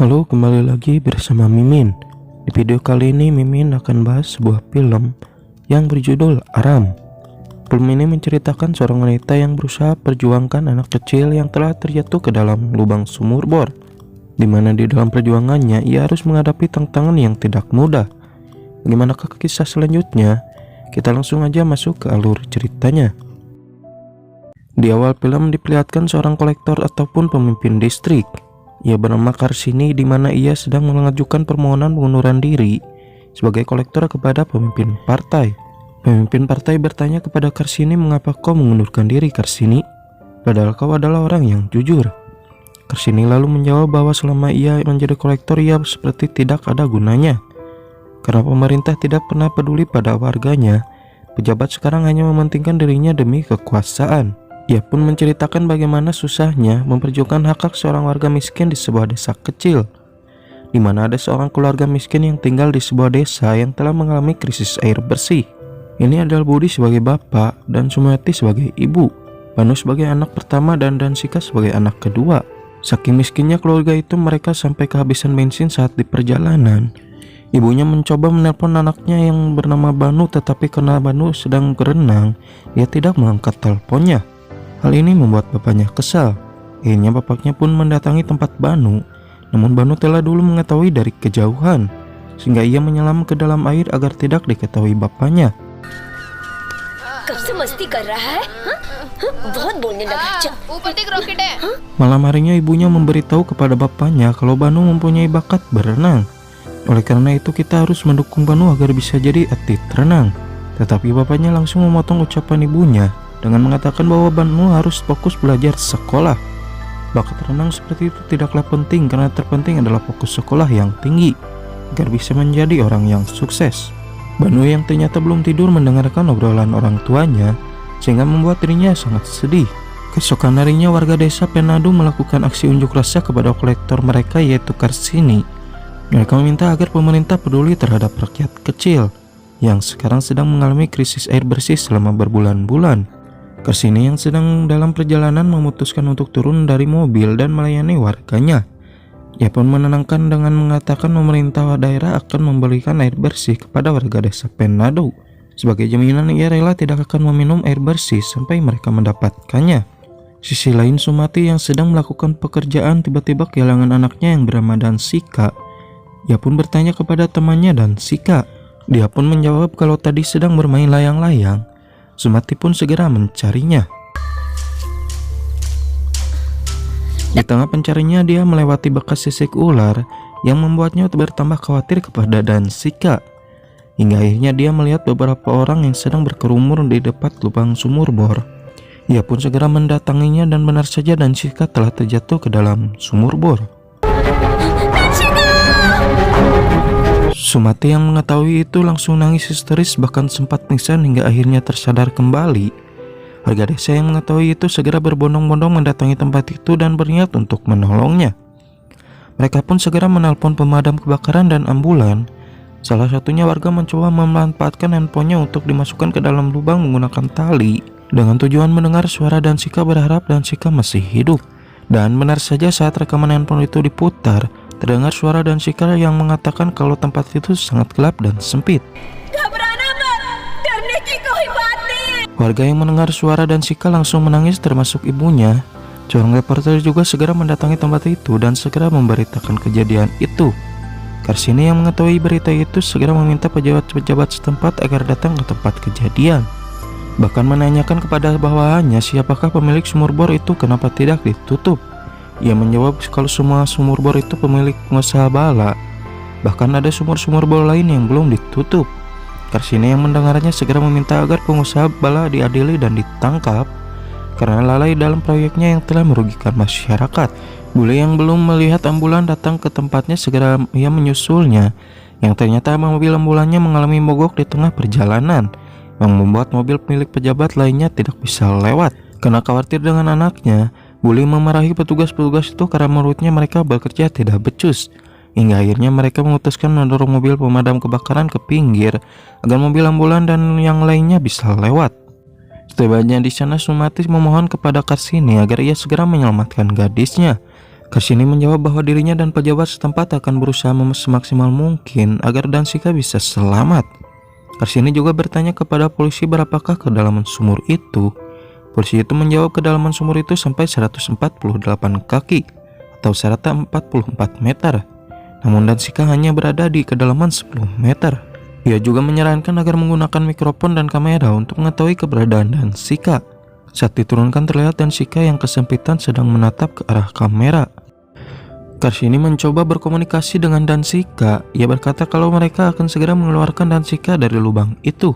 Halo, kembali lagi bersama Mimin. Di video kali ini Mimin akan bahas sebuah film yang berjudul Aram. Film ini menceritakan seorang wanita yang berusaha perjuangkan anak kecil yang telah terjatuh ke dalam lubang sumur bor, di mana di dalam perjuangannya ia harus menghadapi tantangan yang tidak mudah. Bagaimanakah kisah selanjutnya? Kita langsung aja masuk ke alur ceritanya. Di awal film diperlihatkan seorang kolektor ataupun pemimpin distrik. Ia bernama Karsini, di mana ia sedang mengajukan permohonan pengunduran diri sebagai kolektor kepada pemimpin partai. Pemimpin partai bertanya kepada Karsini, "Mengapa kau mengundurkan diri, Karsini? Padahal kau adalah orang yang jujur." Karsini lalu menjawab bahwa selama ia menjadi kolektor ia seperti tidak ada gunanya. Karena pemerintah tidak pernah peduli pada warganya, pejabat sekarang hanya mementingkan dirinya demi kekuasaan. Ia pun menceritakan bagaimana susahnya memperjuangkan hak seorang warga miskin di sebuah desa kecil, di mana ada seorang keluarga miskin yang tinggal di sebuah desa yang telah mengalami krisis air bersih. Ini adalah Budi sebagai bapak dan Sumati sebagai ibu, Banu sebagai anak pertama dan Dansika sebagai anak kedua. Saking miskinnya keluarga itu, mereka sampai kehabisan bensin saat di perjalanan. Ibunya mencoba menelpon anaknya yang bernama Banu, tetapi karena Banu sedang berenang, ia tidak mengangkat teleponnya. Hal ini membuat bapaknya kesal. Akhirnya bapaknya pun mendatangi tempat Banu. Namun Banu telah dulu mengetahui dari kejauhan, sehingga ia menyelam ke dalam air agar tidak diketahui bapaknya. Malam harinya ibunya memberitahu kepada bapaknya kalau Banu mempunyai bakat berenang. Oleh karena itu kita harus mendukung Banu agar bisa jadi atlet renang. Tetapi bapaknya langsung memotong ucapan ibunya dengan mengatakan bahwa Banu harus fokus belajar sekolah. Bakat renang seperti itu tidaklah penting, karena terpenting adalah fokus sekolah yang tinggi agar bisa menjadi orang yang sukses. Banu yang ternyata belum tidur mendengarkan obrolan orang tuanya, sehingga membuat dirinya sangat sedih. Keesokan harinya warga desa Penadu melakukan aksi unjuk rasa kepada kolektor mereka, yaitu Karsini. Mereka meminta agar pemerintah peduli terhadap rakyat kecil yang sekarang sedang mengalami krisis air bersih selama berbulan-bulan. Karsini yang sedang dalam perjalanan memutuskan untuk turun dari mobil dan melayani warganya. Ia pun menenangkan dengan mengatakan pemerintah daerah akan memberikan air bersih kepada warga desa Penadu. Sebagai jaminan ia rela tidak akan meminum air bersih sampai mereka mendapatkannya. Sisi lain, Sumati yang sedang melakukan pekerjaan tiba-tiba kehilangan anaknya yang bernama Dansika. Ia pun bertanya kepada temannya Dansika. Dia pun menjawab kalau tadi sedang bermain layang-layang. Sumati pun segera mencarinya. Di tengah pencarinya, dia melewati bekas sisik ular yang membuatnya bertambah khawatir kepada Dansika. Hingga akhirnya dia melihat beberapa orang yang sedang berkerumun di dekat lubang sumur bor. Ia pun segera mendatanginya dan benar saja Dansika telah terjatuh ke dalam sumur bor. Sumati yang mengetahui itu langsung nangis histeris, bahkan sempat pingsan hingga akhirnya tersadar kembali. Warga desa yang mengetahui itu segera berbondong-bondong mendatangi tempat itu dan berniat untuk menolongnya. Mereka pun segera menelpon pemadam kebakaran dan ambulan. Salah satunya warga mencoba memanfaatkan handphonenya untuk dimasukkan ke dalam lubang menggunakan tali dengan tujuan mendengar suara Dansika, berharap Dansika masih hidup. Dan benar saja saat rekaman handphone itu diputar, terdengar suara Dansika yang mengatakan kalau tempat itu sangat gelap dan sempit. Warga yang mendengar suara Dansika langsung menangis, termasuk ibunya. Seorang reporter juga segera mendatangi tempat itu dan segera memberitakan kejadian itu. Karsini yang mengetahui berita itu segera meminta pejabat-pejabat setempat agar datang ke tempat kejadian. Bahkan menanyakan kepada bawahannya siapakah pemilik sumur bor itu, kenapa tidak ditutup. Ia menjawab kalau semua sumur bor itu pemilik pengusaha bala. Bahkan ada sumur-sumur bor lain yang belum ditutup. Karsini yang mendengarnya segera meminta agar pengusaha bala diadili dan ditangkap karena lalai dalam proyeknya yang telah merugikan masyarakat. Bule yang belum melihat ambulan datang ke tempatnya segera ia menyusulnya, yang ternyata mobil ambulannya mengalami mogok di tengah perjalanan, yang membuat mobil milik pejabat lainnya tidak bisa lewat. Karena khawatir dengan anaknya, Bule memarahi petugas-petugas itu karena menurutnya mereka bekerja tidak becus. Hingga akhirnya mereka memutuskan mendorong mobil pemadam kebakaran ke pinggir agar mobil ambulan dan yang lainnya bisa lewat. Setibanya di sana, Sumati memohon kepada Karsini agar ia segera menyelamatkan gadisnya. Karsini menjawab bahwa dirinya dan pejabat setempat akan berusaha semaksimal mungkin agar Dansika bisa selamat. Karsini juga bertanya kepada polisi berapakah kedalaman sumur itu. Polisi itu menjawab kedalaman sumur itu sampai 148 kaki atau serata 44 meter. Namun Dansika hanya berada di kedalaman 10 meter. Ia juga menyarankan agar menggunakan mikrofon dan kamera untuk mengetahui keberadaan Dansika. Saat diturunkan terlihat Dansika yang kesempitan sedang menatap ke arah kamera. Karsini mencoba berkomunikasi dengan Dansika. Ia berkata kalau mereka akan segera mengeluarkan Dansika dari lubang itu.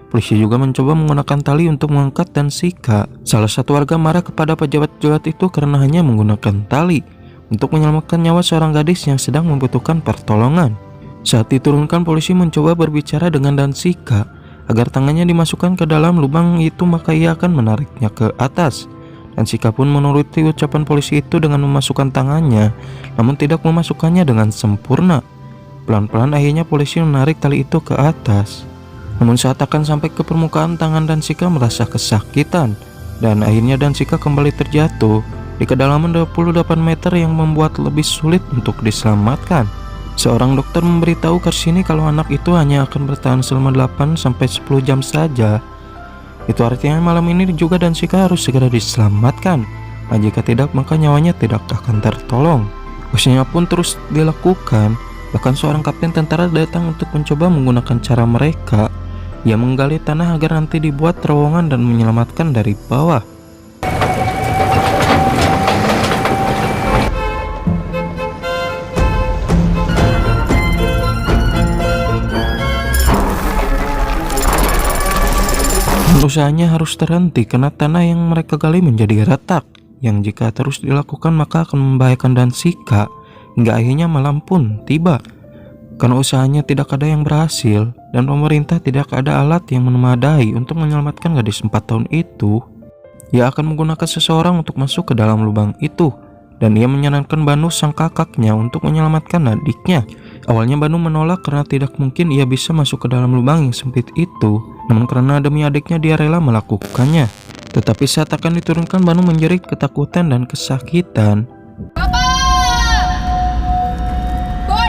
Polisi juga mencoba menggunakan tali untuk mengangkat Dansika. Salah satu warga marah kepada pejabat-pejabat itu karena hanya menggunakan tali untuk menyelamatkan nyawa seorang gadis yang sedang membutuhkan pertolongan. Saat diturunkan, polisi mencoba berbicara dengan Dansika agar tangannya dimasukkan ke dalam lubang itu, maka ia akan menariknya ke atas. Dansika pun menuruti ucapan polisi itu dengan memasukkan tangannya, namun tidak memasukkannya dengan sempurna. Pelan-pelan akhirnya polisi menarik tali itu ke atas. Namun saat akan sampai ke permukaan, tangan Dansika merasa kesakitan, dan akhirnya Dansika kembali terjatuh di kedalaman 28 meter yang membuat lebih sulit untuk diselamatkan. Seorang dokter memberitahu Karsini kalau anak itu hanya akan bertahan selama 8-10 jam saja. Itu artinya malam ini juga Dansika harus segera diselamatkan. Nah, jika tidak maka nyawanya tidak akan tertolong. Usaha pun terus dilakukan. Bahkan seorang kapten tentara datang untuk mencoba menggunakan cara mereka. Ia menggali tanah agar nanti dibuat terowongan dan menyelamatkan dari bawah. Usahanya harus terhenti karena tanah yang mereka gali menjadi retak, yang jika terus dilakukan maka akan membahayakan Dansika hingga akhirnya malam pun tiba. Karena usahanya tidak ada yang berhasil dan pemerintah tidak ada alat yang memadai untuk menyelamatkan gadis 4 tahun itu, ia akan menggunakan seseorang untuk masuk ke dalam lubang itu, dan ia menyarankan Banu sang kakaknya untuk menyelamatkan adiknya. Awalnya Banu menolak karena tidak mungkin ia bisa masuk ke dalam lubang yang sempit itu, namun karena demi adiknya dia rela melakukannya. Tetapi saat akan diturunkan, Banu menjerit ketakutan dan kesakitan.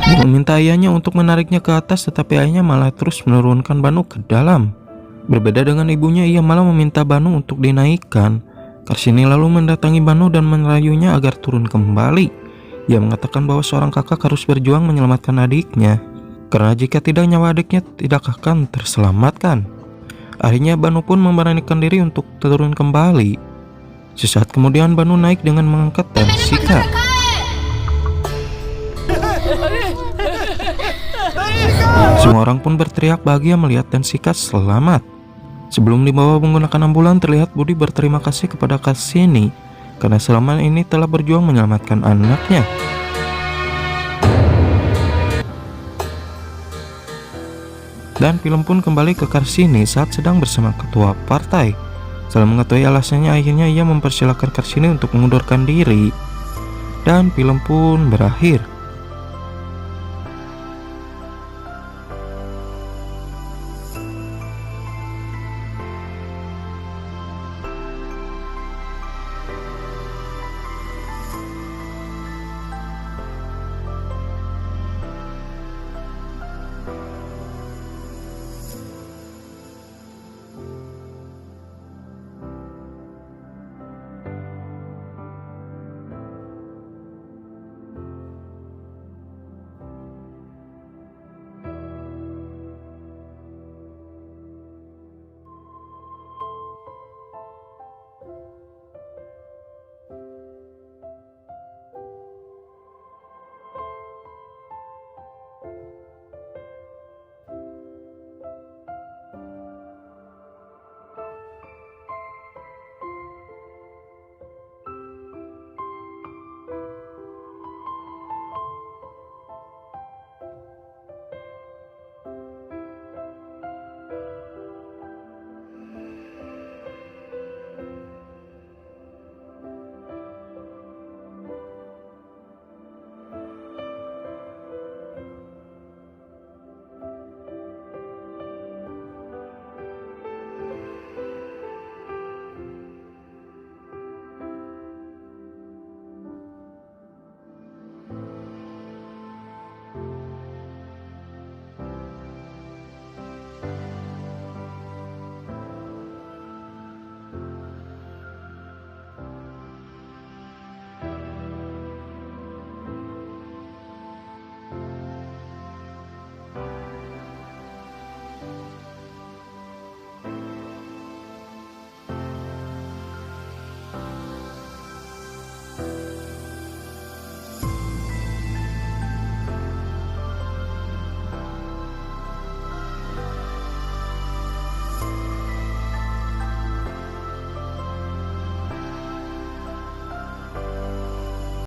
Dia meminta ayahnya untuk menariknya ke atas, tetapi ayahnya malah terus menurunkan Banu ke dalam. Berbeda dengan ibunya, ia malah meminta Banu untuk dinaikkan. Karsini lalu mendatangi Banu dan merayunya agar turun kembali. Ia mengatakan bahwa seorang kakak harus berjuang menyelamatkan adiknya, karena jika tidak nyawa adiknya tidak akan terselamatkan. Akhirnya Banu pun memberanikan diri untuk turun kembali. Sesaat kemudian Banu naik dengan mengangkat Dansika. Semua orang pun berteriak bahagia melihat Dansika selamat. Sebelum dibawa menggunakan ambulan, terlihat Budi berterima kasih kepada Karsini karena selama ini telah berjuang menyelamatkan anaknya. Dan film pun kembali ke Karsini saat sedang bersama ketua partai. Setelah mengetahui alasannya, akhirnya ia mempersilahkan Karsini untuk mengundurkan diri. Dan film pun berakhir.